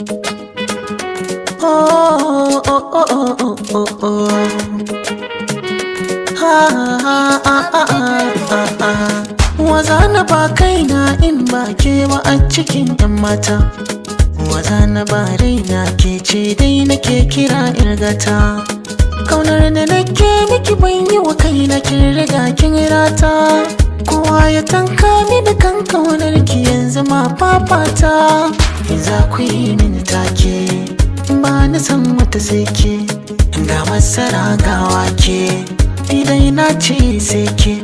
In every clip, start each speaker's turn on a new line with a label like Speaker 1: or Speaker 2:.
Speaker 1: Oh, oh, oh, oh, oh, oh, oh. Waza na ba kaina in ba ke ba a cikin 'yan mata. Waza na ba raina ke ce dai nake kira irgata. Kaunar da nake miki ban yi wa kaina kin riga kin rata. Kowa ya tanka ni da kan kaunar ki yanzu ma fafata. Za ku yi mini take ba na san wata sai ke, ga masara ga wake idan na ce sai ke.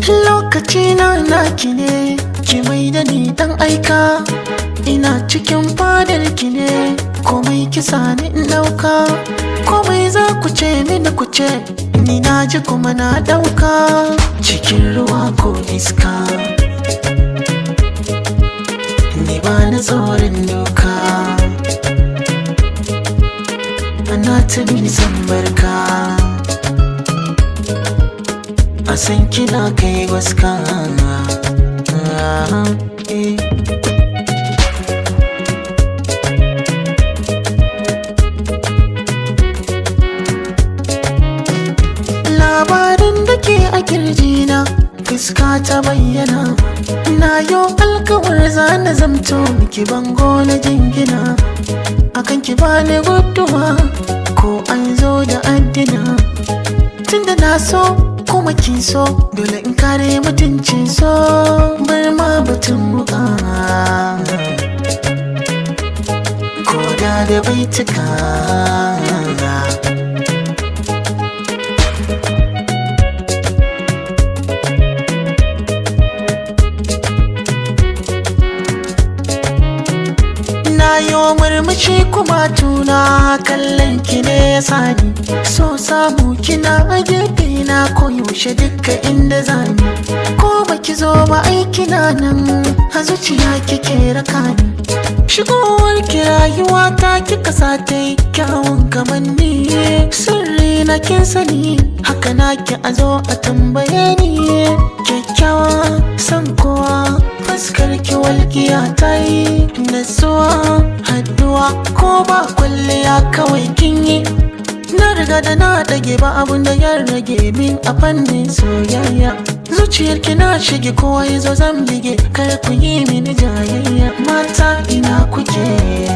Speaker 1: Lokaci na naki ne, ki mai da ni dan aika. Ina cikin fadar ki ne, komai kisa ni in dauka. Komai za ku ce mini ku ce, ni na ji kuma na dauka. Cikin ruwa ko iska, ni ba na tsoron doka. Ana ta bin san barka, a san kina kai gwaska. Labarin da ke a kirjina fuska ta bayyana. Na yo alkawar zana zamto miki bango na jingina. Akan ki bani guduwa ko an zo da addina. Tunda na so kuma kin so, dole in kare mutuncin so. Bar ma batun muka ko da baituka. Yo murmushi kuma tuna kallon ki ne ya sani. So samu kina a gefe na koyaushe duka inda zani. Ko baki zo ba aikina nan, a zuciya kike raka ni. Shigowar ki rayuwa ta kika sa ta yi kyawun kamanni. Sirri na kin sani, haka na ki a zo a tambaye ni. Kyakkyawa san kowa, fuskar ki walƙiya ta yi natsuwa. Haduwa ko ba kwalliya kawai kin yi. Na riga da na dage ba abun da ya rage min a fannin soyayya. Zuciyar ki na shige kowa ya zo zan bige, kar ku yi mini jayayya. Mata ina kuke?